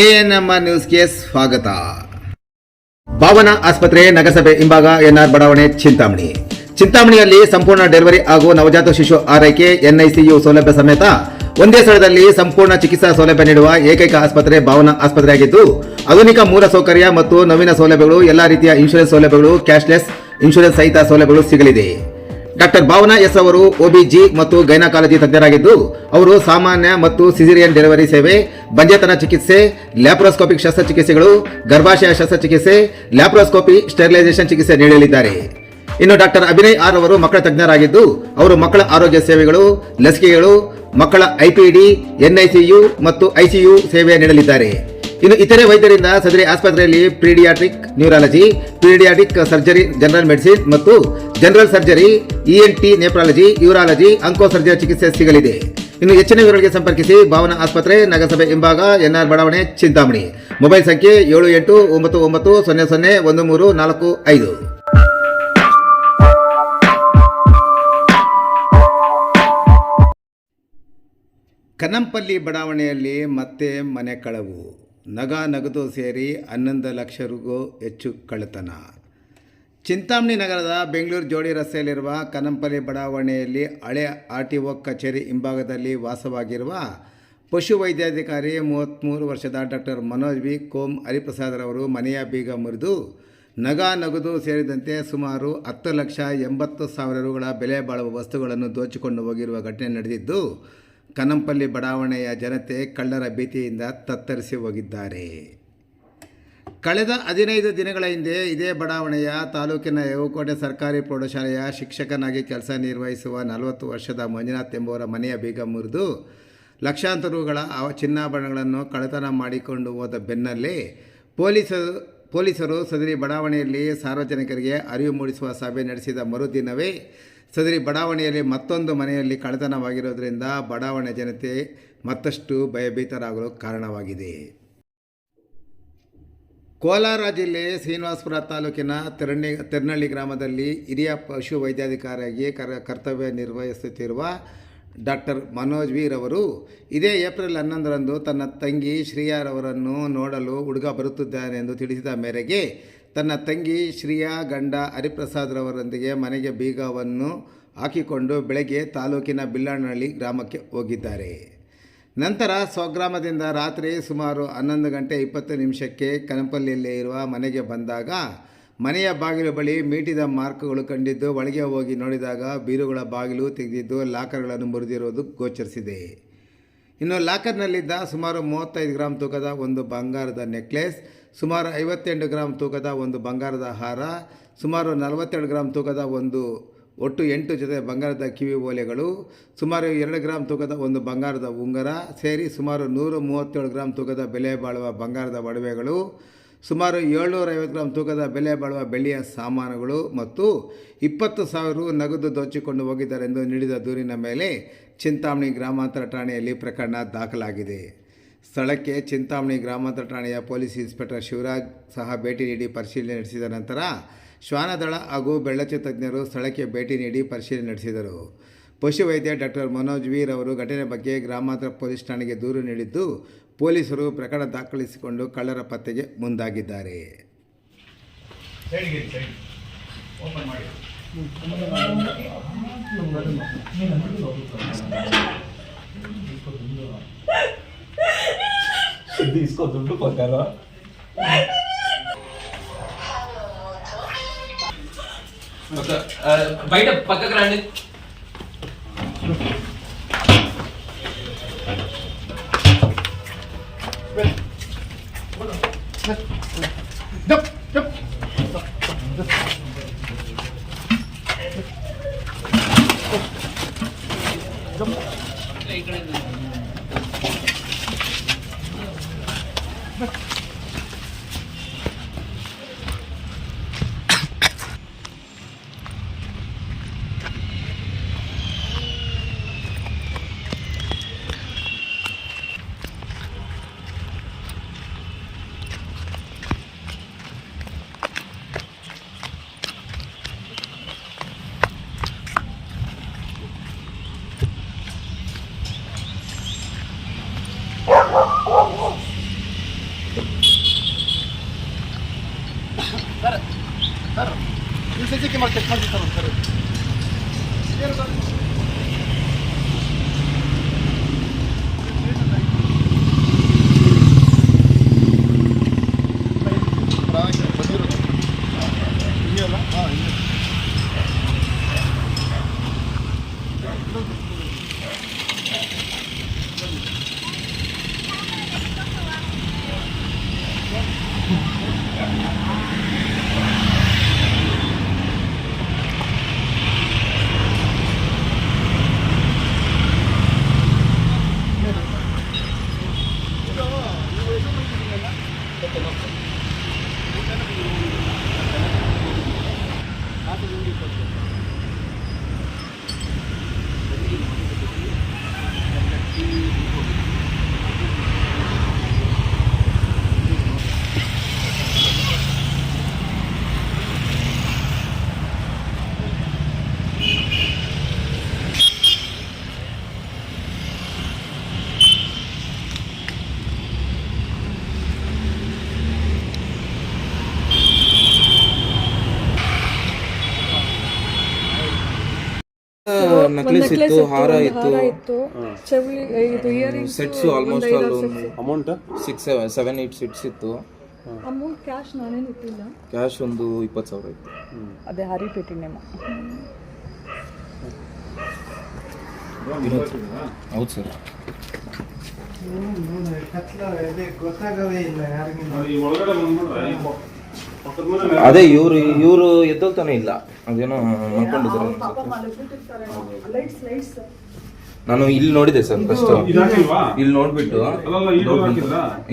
ANM ನ್ಯೂಸ್ಗೆ ಸ್ವಾಗತ. ಭಾವನಾ ಆಸ್ಪತ್ರೆ ನಗರಸಭೆ ಹಿಂಭಾಗ ಎನ್ಆರ್ ಬಡಾವಣೆ ಚಿಂತಾಮಣಿಯಲ್ಲಿ ಸಂಪೂರ್ಣ ಡೆಲಿವರಿ ಹಾಗೂ ನವಜಾತ ಶಿಶು ಆರೈಕೆ ಎನ್ಐಸಿಯು ಸೌಲಭ್ಯ ಸಮೇತ ಒಂದೇ ಸ್ಥಳದಲ್ಲಿ ಸಂಪೂರ್ಣ ಚಿಕಿತ್ಸಾ ಸೌಲಭ್ಯ ನೀಡುವ ಏಕೈಕ ಆಸ್ಪತ್ರೆ ಭಾವನಾ ಆಸ್ಪತ್ರೆಯಾಗಿದ್ದು, ಆಧುನಿಕ ಮೂಲ ಸೌಕರ್ಯ ಮತ್ತು ನವೀನ ಸೌಲಭ್ಯಗಳು, ಎಲ್ಲಾ ರೀತಿಯ ಇನ್ಶೂರೆನ್ಸ್ ಸೌಲಭ್ಯಗಳು, ಕ್ಯಾಶ್ಲೆಸ್ ಇನ್ಶೂರೆನ್ಸ್ ಸಹಿತ ಸೌಲಭ್ಯಗಳು ಸಿಗಲಿದೆ. ಡಾಕ್ಟರ್ ಭಾವನಾ ಎಸ್ ಅವರು ಒಬಿಜಿ ಮತ್ತು ಗೈನಕಾಲಜಿ ತಜ್ಞರಾಗಿದ್ದು, ಅವರು ಸಾಮಾನ್ಯ ಮತ್ತು ಸಿಜೇರಿಯನ್ ಡೆಲಿವರಿ ಸೇವೆ, ಬಂಜೆತನ ಚಿಕಿತ್ಸೆ, ಲ್ಯಾಪ್ರೋಸ್ಕೋಪಿಕ್ ಶಸ್ತ್ರಚಿಕಿತ್ಸೆಗಳು, ಗರ್ಭಾಶಯ ಶಸ್ತ್ರಚಿಕಿತ್ಸೆ, ಲ್ಯಾಪ್ರೋಸ್ಕೋಪಿ ಸ್ಟೆರಿಲೈಸೇಷನ್ ಚಿಕಿತ್ಸೆ ನೀಡಲಿದ್ದಾರೆ. ಇನ್ನು ಡಾಕ್ಟರ್ ಅಭಿನಯ್ ಆರ್ ಅವರು ಮಕ್ಕಳ ತಜ್ಞರಾಗಿದ್ದು, ಅವರು ಮಕ್ಕಳ ಆರೋಗ್ಯ ಸೇವೆಗಳು, ಲಸಿಕೆಗಳು, ಮಕ್ಕಳ ಐಪಿಡಿ, ಎನ್ಐಸಿಯು ಮತ್ತು ಐಸಿಯು ಸೇವೆ ನೀಡಲಿದ್ದಾರೆ. ಇನ್ನು ಇತರೆ ವೈದ್ಯರಿಂದ ಸದರಿ ಆಸ್ಪತ್ರೆಯಲ್ಲಿ paediatric neurology, paediatric surgery, general medicine ಮತ್ತು general surgery, ENT, nephrology, urology, onco surgery ಚಿಕಿತ್ಸೆ ಸಿಗಲಿದೆ. ಇನ್ನು ಹೆಚ್ಚಿನ ವಿವರಗಳಿಗೆ ಸಂಪರ್ಕಿಸಿ ಭಾವನಾ ಆಸ್ಪತ್ರೆ, ನಗರಸಭೆ ಹಿಂಭಾಗ, ಎನ್ಆರ್ ಬಡಾವಣೆ, ಚಿಂತಾಮಣಿ. ಮೊಬೈಲ್ ಸಂಖ್ಯೆ 7899001345. ಕನಂಪಲ್ಲಿ ಬಡಾವಣೆಯಲ್ಲಿ ಮತ್ತೆ ಮನೆ ಕಳವು, ನಗದು ಸೇರಿ 11 ಲಕ್ಷ ರೂ ಹೆಚ್ಚು ಕಳ್ಳತನ. ಚಿಂತಾಮಣಿ ನಗರದ ಬೆಂಗಳೂರು ಜೋಡಿ ರಸ್ತೆಯಲ್ಲಿರುವ ಕನಂಪಲ್ಲಿ ಬಡಾವಣೆಯಲ್ಲಿ ಹಳೆ ಆರ್ಟಿಒ ಕಚೇರಿ ಹಿಂಭಾಗದಲ್ಲಿ ವಾಸವಾಗಿರುವ ಪಶುವೈದ್ಯಾಧಿಕಾರಿ 33 ವರ್ಷದ ಡಾಕ್ಟರ್ ಮನೋಜ್ ವಿ ಕೋಮ್ ಹರಿಪ್ರಸಾದ್ರವರು ಮನೆಯ ಬೀಗ ಮುರಿದು ನಗದು ಸೇರಿದಂತೆ ಸುಮಾರು 10,80,000 ರೂಗಳ ಬೆಲೆ ಬಾಳುವ ವಸ್ತುಗಳನ್ನು ದೋಚಿಕೊಂಡು ಹೋಗಿರುವ ಘಟನೆ ನಡೆದಿದ್ದು, ಕನಂಪಲ್ಲಿ ಬಡಾವಣೆಯ ಜನತೆ ಕಳ್ಳರ ಭೀತಿಯಿಂದ ತತ್ತರಿಸಿ ಹೋಗಿದ್ದಾರೆ. ಕಳೆದ 15 ದಿನಗಳ ಹಿಂದೆ ಇದೇ ಬಡಾವಣೆಯ ತಾಲೂಕಿನ ಯವುಕೋಟೆ ಸರ್ಕಾರಿ ಪ್ರೌಢಶಾಲೆಯ ಶಿಕ್ಷಕನಾಗಿ ಕೆಲಸ ನಿರ್ವಹಿಸುವ 40 ವರ್ಷದ ಮಂಜುನಾಥ್ ಎಂಬುವರ ಮನೆಯ ಬೀಗ ಮುರಿದು ಲಕ್ಷಾಂತರ ರೂಗಳ ಚಿನ್ನಾಭರಣಗಳನ್ನು ಕಳ್ಳತನ ಮಾಡಿಕೊಂಡು ಹೋದ ಬೆನ್ನಲ್ಲೇ ಪೊಲೀಸರು ಸದರಿ ಬಡಾವಣೆಯಲ್ಲಿ ಸಾರ್ವಜನಿಕರಿಗೆ ಅರಿವು ಮೂಡಿಸುವ ಸಭೆ ನಡೆಸಿದ ಮರುದಿನವೇ ಸದರಿ ಬಡಾವಣೆಯಲ್ಲಿ ಮತ್ತೊಂದು ಮನೆಯಲ್ಲಿ ಕಳ್ಳತನವಾಗಿರೋದ್ರಿಂದ ಬಡಾವಣೆ ಜನತೆ ಮತ್ತಷ್ಟು ಭಯಭೀತರಾಗಲು ಕಾರಣವಾಗಿದೆ. ಕೋಲಾರ ಜಿಲ್ಲೆ ಶ್ರೀನಿವಾಸಪುರ ತಾಲೂಕಿನ ತೆರ್ನಳ್ಳಿ ಗ್ರಾಮದಲ್ಲಿ ಹಿರಿಯ ಪಶು ವೈದ್ಯಾಧಿಕಾರಿಯಾಗಿ ಕರ್ತವ್ಯ ನಿರ್ವಹಿಸುತ್ತಿರುವ ಡಾಕ್ಟರ್ ಮನೋಜ್ ವಿ ರವರು ಇದೇ ಏಪ್ರಿಲ್ 11ರಂದು ತನ್ನ ತಂಗಿ ಶ್ರೀಯಾರವರನ್ನು ನೋಡಲು ಹುಡುಗ ಬರುತ್ತಿದ್ದಾನೆಂದು ತಿಳಿಸಿದ ಮೇರೆಗೆ ತನ್ನ ತಂಗಿ ಶ್ರೀಯಾ ಗಂಡ ಹರಿಪ್ರಸಾದ್ರವರೊಂದಿಗೆ ಮನೆಗೆ ಬೀಗವನ್ನು ಹಾಕಿಕೊಂಡು ಬೆಳಗ್ಗೆ ತಾಲೂಕಿನ ಬಿಲ್ಲನಹಳ್ಳಿ ಗ್ರಾಮಕ್ಕೆ ಹೋಗಿದ್ದಾರೆ. ನಂತರ ಸ್ವಗ್ರಾಮದಿಂದ ರಾತ್ರಿ ಸುಮಾರು 11:20 ಕನಂಪಲ್ಲಿಯಲ್ಲೇ ಇರುವ ಮನೆಗೆ ಬಂದಾಗ ಮನೆಯ ಬಾಗಿಲು ಬಳಿ ಮೀಟಿದ ಮಾರ್ಕ್ಗಳು ಕಂಡಿದ್ದು, ಒಳಗೆ ಹೋಗಿ ನೋಡಿದಾಗ ಬೀರುಗಳ ಬಾಗಿಲು ತೆಗೆದಿದ್ದು ಲಾಕರ್ಗಳನ್ನು ಮುರಿದಿರುವುದು ಗೋಚರಿಸಿದೆ. ಇನ್ನು ಲಾಕರ್ನಲ್ಲಿದ್ದ ಸುಮಾರು 35 ಗ್ರಾಂ ತೂಕದ ಒಂದು ಬಂಗಾರದ ನೆಕ್ಲೆಸ್, ಸುಮಾರು 58 ಗ್ರಾಂ ತೂಕದ ಒಂದು ಬಂಗಾರದ ಹಾರ, ಸುಮಾರು 42 ಗ್ರಾಂ ತೂಕದ ಒಟ್ಟು 8 ಜೊತೆ ಬಂಗಾರದ ಕಿವಿ ಓಲೆಗಳು, ಸುಮಾರು 2 ಗ್ರಾಂ ತೂಕದ ಒಂದು ಬಂಗಾರದ ಉಂಗುರ ಸೇರಿ ಸುಮಾರು 137 ಗ್ರಾಂ ತೂಕದ ಬೆಲೆ ಬಾಳುವ ಬಂಗಾರದ ಒಡವೆಗಳು, ಸುಮಾರು 750 ಗ್ರಾಂ ತೂಕದ ಬೆಲೆ ಬಾಳುವ ಬೆಳ್ಳಿಯ ಸಾಮಾನುಗಳು ಮತ್ತು 20,000 ರೂ ನಗದು ದೋಚಿಕೊಂಡು ಹೋಗಿದ್ದಾರೆಂದು ನೀಡಿದ ದೂರಿನ ಮೇಲೆ ಚಿಂತಾಮಣಿ ಗ್ರಾಮಾಂತರ ಠಾಣೆಯಲ್ಲಿ ಪ್ರಕರಣ ದಾಖಲಾಗಿದೆ. ಸ್ಥಳಕ್ಕೆ ಚಿಂತಾಮಣಿ ಗ್ರಾಮಾಂತರ ಠಾಣೆಯ ಪೊಲೀಸ್ ಇನ್ಸ್ಪೆಕ್ಟರ್ ಶಿವರಾಜ್ ಸಹ ಭೇಟಿ ನೀಡಿ ಪರಿಶೀಲನೆ ನಡೆಸಿದ ನಂತರ ಶ್ವಾನದಳ ಹಾಗೂ ಬೆಳ್ಳಚ್ಚು ತಜ್ಞರು ಸ್ಥಳಕ್ಕೆ ಭೇಟಿ ನೀಡಿ ಪರಿಶೀಲನೆ ನಡೆಸಿದರು. ಪಶುವೈದ್ಯ ಡಾಕ್ಟರ್ ಮನೋಜ್ ವಿ ರವರು ಘಟನೆ ಬಗ್ಗೆ ಗ್ರಾಮಾಂತರ ಪೊಲೀಸ್ ಠಾಣೆಗೆ ದೂರು ನೀಡಿದ್ದು, ಪೊಲೀಸರು ಪ್ರಕರಣ ದಾಖಲಿಸಿಕೊಂಡು ಕಳ್ಳರ ಪತ್ತೆಗೆ ಮುಂದಾಗಿದ್ದಾರೆ. బయట పక్కకు రండి. ಸರ್ ನೀವು ಸಿ ಸಿ ಕ್ಯಾಮರಾ ಚೆಕ್ ಮಾಡ್ತೀವಿ ಸರ್ ಒಂದು ಸರಿ ಬಂದಿರೋದು ಇದೆಯಲ್ಲ ಹಾಂ ಇದೆ ನೆಕ್ಲೆಸ್ ಇತ್ತು, ಹಾರ ಇತ್ತು, ಚೆವಳಿ ಇದು earrings sets almost all amount 6-7-8 sets ಇತ್ತು. ಅಮೌಂಟ್ ಕ್ಯಾಶ್ ನಾನೇನು ಇಟ್ಟಿಲ್ಲ. ಕ್ಯಾಶ್ ಒಂದು 20,000 ಇತ್ತು. ಅದೇ ಹರಿಪೇಟಿನೇಮ. ಹೌದು ಸರ್. ಅದೇ ಇವರು ಎದ್ದೋಲ್ತಾನೆ ಇಲ್ಲ, ಅದೇನೋ ಮಾಡ್ಕೊಂಡಿದ್ದಾರೆ. ನಾನು ಇಲ್ಲಿ ನೋಡಿದೆ ಸರ್ ಫಸ್ಟ್, ಇಲ್ಲಿ ನೋಡ್ಬಿಟ್ಟು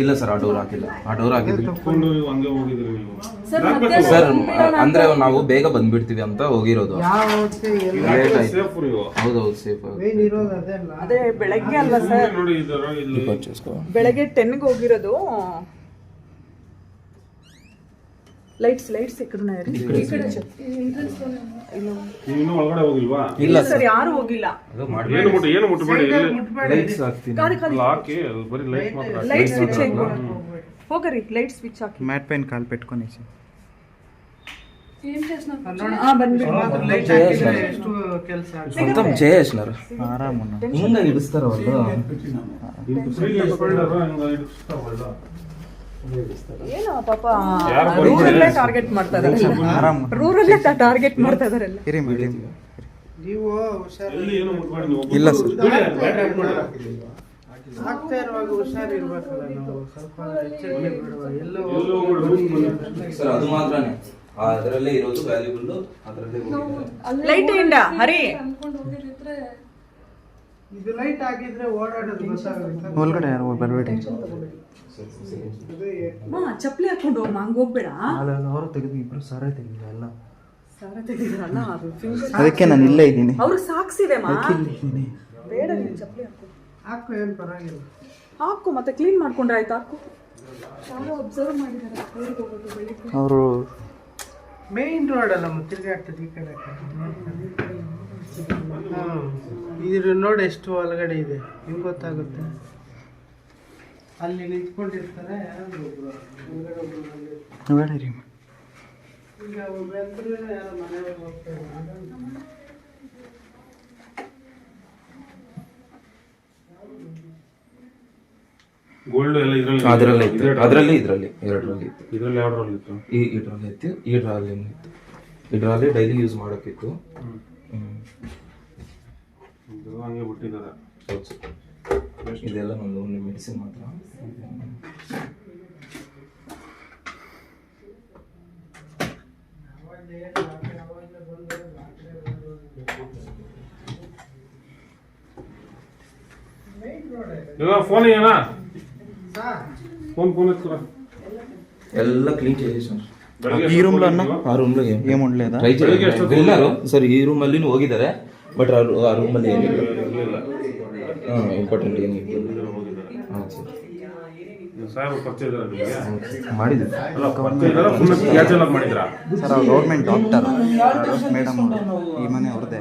ಇಲ್ಲ ಸರ್, ಆ ಡೋರ್ ಹಾಕಿಲ್ಲ, ಆ ಡೋರ್ ಹಾಕಿದ್ವಿ ಸರ್. ಅಂದ್ರೆ ನಾವು ಬೇಗ ಬಂದ್ಬಿಡ್ತೀವಿ ಅಂತ ಹೋಗಿರೋದು. ಲೇಟ್ ಆಯ್ತು. ಹೌದೌದು, ಸೇಫ್. ಅದೇ ಬೆಳಗ್ಗೆ ಅಲ್ಲ ಸರ್, ಬೆಳಗ್ಗೆ 10ಗೆ ಹೋಗಿರೋದು. ಲೈಟ್ಸ್ ಈ ಕಡೆ ಒಳಗಡೆ ಹೋಗಿಲ್ವಾ? ಇಲ್ಲ ಸರ್, ಯಾರು ಹೋಗಿಲ್ಲ. ಏನು ಮುಟ್ಟಬೇಡಿ, ಲೈಟ್ಸ್ ಹಾಕ್ತೀನಿ. ಹಾಕಿ ಬರೀ ಲೈಟ್ ಮಾತ್ರ. ಲೈಟ್ ಸ್ವಿಚ್ ಹೋಗರಿ, ಲೈಟ್ ಸ್ವಿಚ್ ಹಾಕಿ. ಮ್ಯಾಟ್ ಪೈನ್ ಕಾಲ್ ಪೆಟ್కొని మొత్తం చేసేసినారు. ఆరాము ముందు ఇడుస్తారు వాళ్ళు. ಏನೋ ಪಾಪ ರೂರಲ್ಲೇ ಟಾರ್ಗೆಟ್ ಮಾಡ್ತಾ ಇದಾರೆ, ರೂರಲ್ಲೇ ಟಾರ್ಗೆಟ್ ಮಾಡ್ತಾ ಇದಾರೆಲ್ಲ. ಇರಿ ಮೇಡಮ್, ನೀವು ಏನು ಮುಟ್ಟಬೇಡಿ ನೀವು. ಇಲ್ಲ ಸರ್, ಆಗ್ತಾ ಇರುವಾಗ ಹುಷಾರಿರ್ಬೇಕಲ್ಲ, ನಾವು ಸ್ವಲ್ಪ ಎಚ್ಚರಿಕೆ ಬಿಡುವ. ಎಲ್ಲೋ ಸರ್ ಅದು ಮಾತ್ರನೇ ಅದರಲ್ಲೇ ಇರೋದು ವ್ಯಾಲ್ಯೂಬಲ್, ಅದರಲ್ಲೇ ಲೈಟ್ ಇಂದ ಹರಿ ಇದು ಲೈಟ್ ಆಗಿದ್ರೆ ಓಡಾಡೋದು ಗೊತ್ತಾಗುತ್ತೆ. ಒಳಗಡೆ ಯಾರು ಬರಬೇಡಿ. ಚಪ್ಪಲಿ ಹಾಕೊಂಡು ಹೋಗ್, ಹಂಗ ಹೋಗ್ಬೇಡ. ಅವರು ತೆಗೆದು ಇಬ್ರು ಸಾರ ತೆಗೆದಿಲ್ಲ ಎಲ್ಲ, ಸಾರ ತೆಗಿದ್ರಲ್ಲ, ಅದಕ್ಕೆ ನಾನು ಇಲ್ಲೇ ಇದ್ದೀನಿ. ಅವ್ರಿಗೆ ಸಾಕ್ಸಿದೆ ಬೇಡ, ನೀನು ಚಪ್ಪಲಿ ಹಾಕು. ಹಾಕು, ಏನು ಪರವಾಗಿಲ್ಲ. ಹಾಕು, ಮತ್ತೆ ಕ್ಲೀನ್ ಮಾಡ್ಕೊಂಡ್ರೆ ಆಯ್ತು. ಹಾಕು. ಯಾರೋ ಅಬ್ಸರ್ವ್ ಮಾಡಿದ್ದಾರೆ ಊರಿಗೆ ಹೋಗೋದು ಬೆಳಿಗ್ಗೆ. ಅವರು ಮೇನ್ ರೋಡ್ ಅಲ್ಲ, ತಿರ್ಗಾಡ್ತದೆ ಈ ಕಡೆ. ಇದ್ರ ನೋಡಿ ಎಷ್ಟು ಒಳಗಡೆ ಇದೆ, ನಿಮ್ಗೆ ಗೊತ್ತಾಗುತ್ತೆ. ಅಲ್ಲಿ ನಿಂತ್ಕೊಂಡಿರ್ತಾರೆ ಬೇಡ ರೀ. ಈಗ ಒಬ್ಬರು ಯಾರೋ ಮನೆಗೆ ಹೋಗ್ತಾರೆ. ಗೋಲ್ಡ್ ಎಲ್ಲ ಅದರಲ್ಲೇ ಇತ್ತು, ಅದರಲ್ಲಿ ಇದರಲ್ಲಿ ಎರಡರಲ್ಲಿ ಇತ್ತು. ಇದರಲ್ಲಿ ಯಾವ ರೋಲ್ ಇತ್ತು? ಇದರಲ್ಲಿ ಇತ್ತು, ಈ ಡ್ರಾಲಿ ಇತ್ತು. ಈ ಡ್ರಾಲಿ ಡೈಲಿ ಯೂಸ್ ಮಾಡೋಕ್ಕಿತ್ತು. ಹಂಗೆ ಬಿಟ್ಟಿದ್ದಾರೆ. ಇದೆಲ್ಲ ನಂದು ಒಂದು ಮೆಡಿಸಿನ್ ಮಾತ್ರ. ఫోన్ అయ్యానా ఫోన్ ఎత్తుకురా ಎಲ್ಲ ಕ್ಲೀನ್ చేసేసారు. ఈ రూమ్ లో అన్న ಆ ರೂಮ್ లో ఏం ఉండలేదా? ಟ್ರೈ వెళ్ళారు ಸರ್. ಈ ರೂಮ್ ಅಲ್ಲಿ ಹೋಗಿದ್ದಾರೆ, ಬಟ್ ಆ ರೂಮ್ ಅಲ್ಲಿ ಏನಿಲ್ಲ, ಇಂಪಾರ್ಟೆಂಟ್ ಏನಿಲ್ಲ. ಸಾಹೇಬ್ ಪರಿಚಯ ಇದ್ದಾರೆ ನಿಮಗೆ? ಮಾಡಿದ್ರು ಮಾಡಿದ್ರಾ ಸರ್, ಅವ್ರು ಗೌರ್ಮೆಂಟ್ ಡಾಕ್ಟರ್ ಮೇಡಮ್, ಈ ಮನೆ ಅವ್ರದ್ದೇ.